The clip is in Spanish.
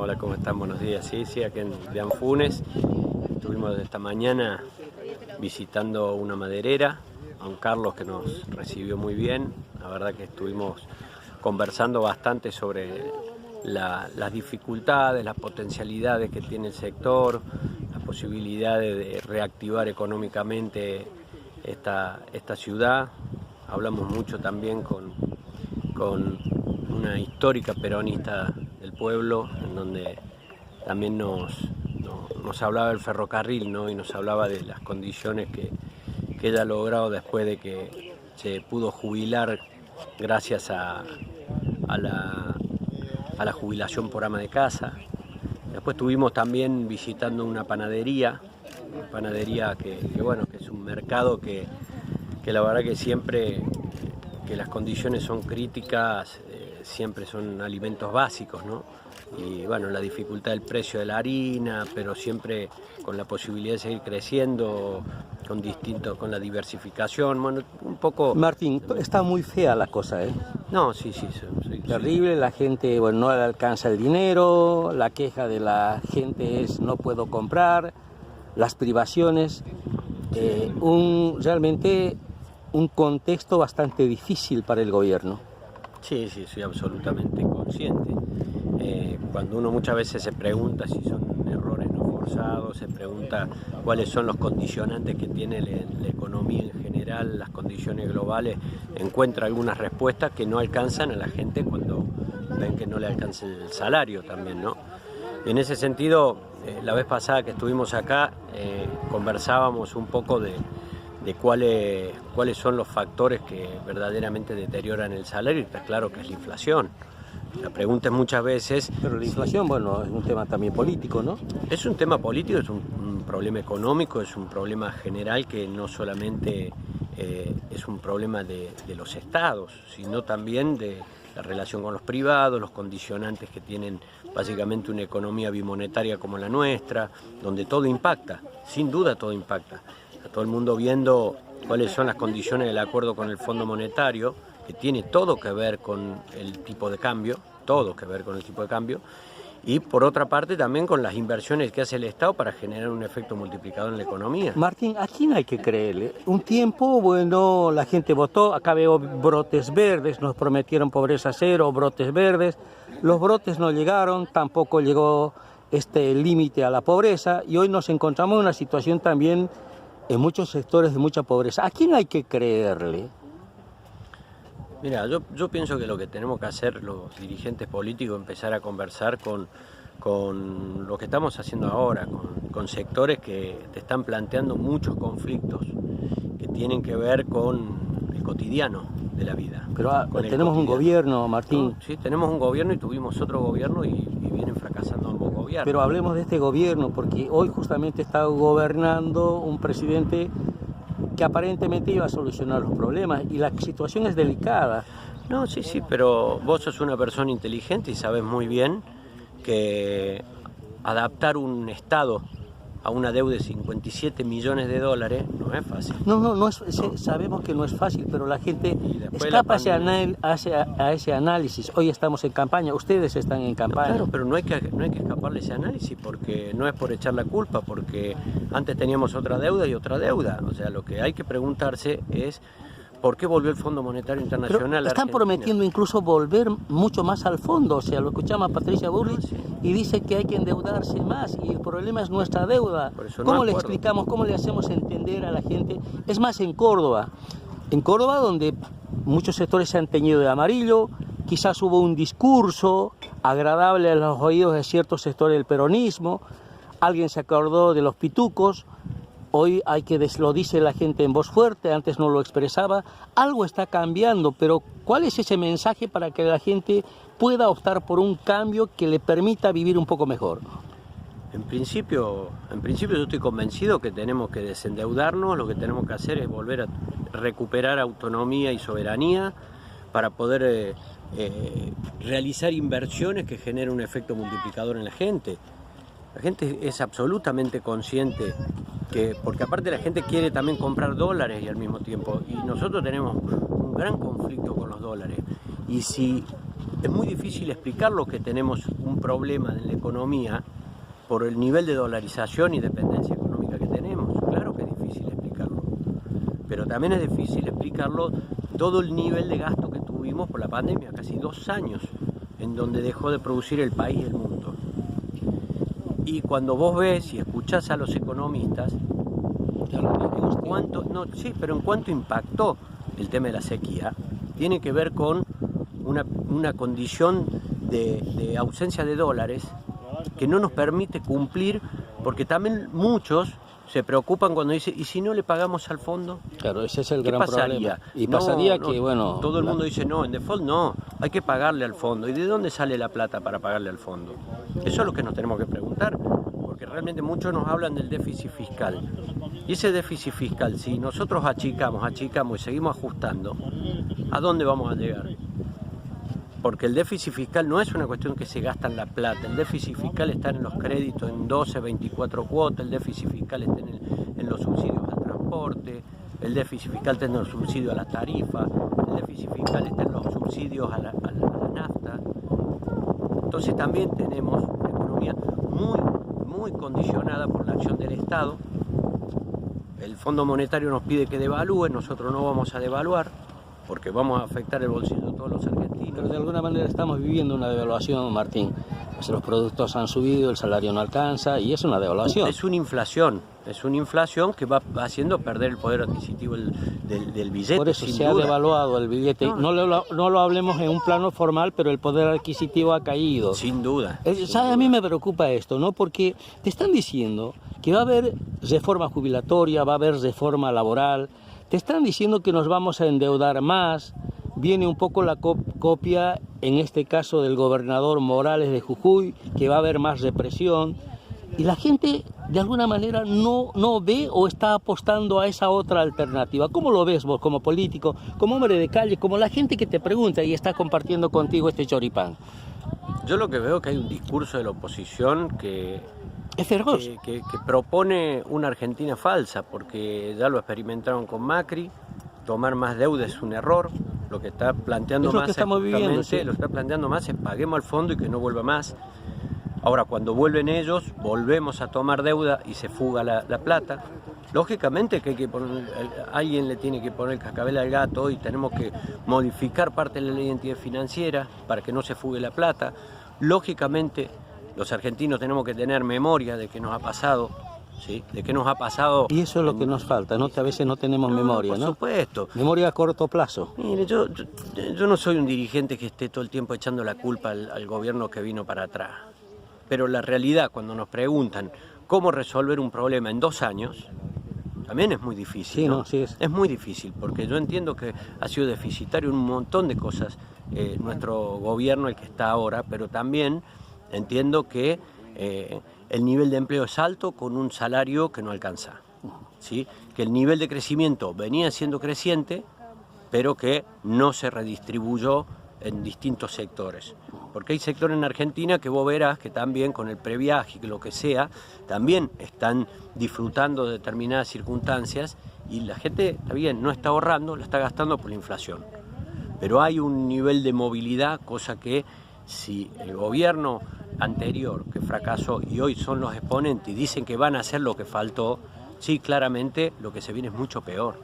Hola, ¿cómo están? Buenos días. Sí, aquí en Funes. Estuvimos esta mañana visitando una maderera, a un Carlos que nos recibió muy bien. La verdad que estuvimos conversando bastante sobre las dificultades, las potencialidades que tiene el sector, las posibilidades de reactivar económicamente esta ciudad. Hablamos mucho también con una histórica peronista del pueblo, en donde también nos hablaba del ferrocarril, ¿no? Y nos hablaba de las condiciones que ella ha logrado después de que se pudo jubilar gracias a la jubilación por ama de casa. Después estuvimos también visitando una panadería que es un mercado que la verdad que siempre que las condiciones son críticas, siempre son alimentos básicos, ¿no? Y bueno, la dificultad del precio de la harina, pero siempre con la posibilidad de seguir creciendo, con la diversificación, bueno, un poco... Martín, está muy fea la cosa, ¿eh? No, sí. Terrible, la gente, bueno, no le alcanza el dinero, la queja de la gente es no puedo comprar, las privaciones, realmente un contexto bastante difícil para el gobierno. Sí, soy absolutamente consciente. Cuando uno muchas veces se pregunta si son errores no forzados, se pregunta cuáles son los condicionantes que tiene la economía en general, las condiciones globales, encuentra algunas respuestas que no alcanzan a la gente cuando ven que no le alcanza el salario también, ¿no? En ese sentido, la vez pasada que estuvimos acá, conversábamos un poco de cuáles son los factores que verdaderamente deterioran el salario, y está claro que es la inflación. La pregunta es muchas veces... Pero la inflación, bueno, es un tema también político, ¿no? Es un tema político, es un problema económico, es un problema general que no solamente es un problema de los estados, sino también de la relación con los privados, los condicionantes que tienen básicamente una economía bimonetaria como la nuestra, donde todo impacta, sin duda todo impacta. A todo el mundo viendo cuáles son las condiciones del acuerdo con el Fondo Monetario, que tiene todo que ver con el tipo de cambio, y por otra parte también con las inversiones que hace el Estado para generar un efecto multiplicador en la economía. Martín, ¿a quién hay que creerle? Un tiempo, bueno, la gente votó, acá veo brotes verdes, nos prometieron pobreza cero, brotes verdes, los brotes no llegaron, tampoco llegó este límite a la pobreza, y hoy nos encontramos en una situación también en muchos sectores de mucha pobreza. ¿A quién hay que creerle? Mira, yo pienso que lo que tenemos que hacer los dirigentes políticos es empezar a conversar con lo que estamos haciendo ahora, con sectores que te están planteando muchos conflictos que tienen que ver con el cotidiano de la vida. Pero tenemos un gobierno, Martín. No, sí, tenemos un gobierno y tuvimos otro gobierno y vienen fracasando ambos gobiernos. Pero hablemos de este gobierno, porque hoy justamente está gobernando un presidente que aparentemente iba a solucionar los problemas, y la situación es delicada. No, sí, pero vos sos una persona inteligente y sabes muy bien que adaptar un Estado a una deuda de 57 millones de dólares no es fácil. Sabemos que no es fácil, pero la gente escapa a ese análisis. Hoy estamos en campaña, ustedes están en campaña. Claro, pero no hay que escaparle ese análisis, porque no es por echar la culpa, porque antes teníamos otra deuda y otra deuda. O sea, lo que hay que preguntarse es ¿por qué volvió el Fondo Monetario Internacional a están Argentina? prometiendo incluso volver mucho más al fondo. O sea, lo escuchamos a Patricia Bullrich y dice que hay que endeudarse más, y el problema es nuestra deuda. ¿Cómo le explicamos, cómo le hacemos entender a la gente? Es más, en Córdoba, donde muchos sectores se han teñido de amarillo, quizás hubo un discurso agradable a los oídos de ciertos sectores del peronismo, alguien se acordó de los pitucos. Hoy lo dice la gente en voz fuerte, antes no lo expresaba. Algo está cambiando, pero ¿cuál es ese mensaje para que la gente pueda optar por un cambio que le permita vivir un poco mejor? En principio yo estoy convencido que tenemos que desendeudarnos, lo que tenemos que hacer es volver a recuperar autonomía y soberanía para poder realizar inversiones que generen un efecto multiplicador en la gente. La gente es absolutamente consciente porque aparte la gente quiere también comprar dólares y al mismo tiempo, y nosotros tenemos un gran conflicto con los dólares, y si es muy difícil explicarlo que tenemos un problema en la economía por el nivel de dolarización y dependencia económica que tenemos. Claro que es difícil explicarlo, pero también es difícil explicarlo todo el nivel de gasto que tuvimos por la pandemia, casi 2 años, en donde dejó de producir el país y el mundo. Y cuando vos ves y escuchás a los economistas, en cuánto impactó el tema de la sequía, tiene que ver con una condición de ausencia de dólares que no nos permite cumplir, porque también muchos se preocupan cuando dicen, ¿y si no le pagamos al fondo? Claro, ese es el ¿Qué gran pasaría? problema. Y pasaría que, bueno... Todo el mundo dice, no, en default no, hay que pagarle al fondo. ¿Y de dónde sale la plata para pagarle al fondo? Eso es lo que nos tenemos que preguntar, porque realmente muchos nos hablan del déficit fiscal. Y ese déficit fiscal, si nosotros achicamos y seguimos ajustando, ¿a dónde vamos a llegar? Porque el déficit fiscal no es una cuestión que se gasta en la plata, el déficit fiscal está en los créditos en 12, 24 cuotas, el déficit fiscal está en los subsidios al transporte, el déficit fiscal está en los subsidios a la tarifa, el déficit fiscal está en los subsidios a la nafta. Entonces también tenemos una economía muy condicionada por la acción del Estado. El Fondo Monetario nos pide que devalúe, nosotros no vamos a devaluar, porque vamos a afectar el bolsillo de todos los argentinos. Pero de alguna manera estamos viviendo una devaluación, Martín. Pues los productos han subido, el salario no alcanza y es una devaluación. Es una inflación que va haciendo perder el poder adquisitivo del billete. Por eso sin se duda. ha devaluado el billete. No lo hablemos en un plano formal, pero el poder adquisitivo ha caído. Sin duda. A mí me preocupa esto, ¿no? Porque te están diciendo que va a haber reforma jubilatoria, va a haber reforma laboral. Te están diciendo que nos vamos a endeudar más. Viene un poco la copia, en este caso, del gobernador Morales de Jujuy, que va a haber más represión. Y la gente, de alguna manera, no ve o está apostando a esa otra alternativa. ¿Cómo lo ves vos como político, como hombre de calle, como la gente que te pregunta y está compartiendo contigo este choripán? Yo lo que veo es que hay un discurso de la oposición que es feroz, que propone una Argentina falsa, porque ya lo experimentaron con Macri. Tomar más deuda es un error. Lo que está planteando es más lo que estamos viviendo, sí. Lo que está planteando más es paguemos al fondo y que no vuelva más. Ahora, cuando vuelven ellos, volvemos a tomar deuda y se fuga la plata. Lógicamente que alguien le tiene que poner el cascabel al gato y tenemos que modificar parte de la ley de identidad financiera para que no se fugue la plata. Lógicamente, los argentinos tenemos que tener memoria de qué nos ha pasado. ¿Sí? De qué nos ha pasado. Y eso es lo que nos falta, ¿no? Que a veces no tenemos memoria, ¿no? Por supuesto. Memoria a corto plazo. Mire, yo no soy un dirigente que esté todo el tiempo echando la culpa al gobierno que vino para atrás. Pero la realidad, cuando nos preguntan cómo resolver un problema en 2 años, también es muy difícil. Sí, ¿no? Sí es. Es muy difícil, porque yo entiendo que ha sido deficitario en un montón de cosas nuestro gobierno, el que está ahora, pero también entiendo que el nivel de empleo es alto con un salario que no alcanza, ¿sí? Que el nivel de crecimiento venía siendo creciente, pero que no se redistribuyó en distintos sectores. Porque hay sectores en Argentina que vos verás que también con el previaje, que lo que sea, también están disfrutando de determinadas circunstancias y la gente, está bien, no está ahorrando, la está gastando por la inflación. Pero hay un nivel de movilidad, cosa que si el gobierno anterior que fracasó y hoy son los exponentes y dicen que van a hacer lo que faltó, sí, claramente lo que se viene es mucho peor.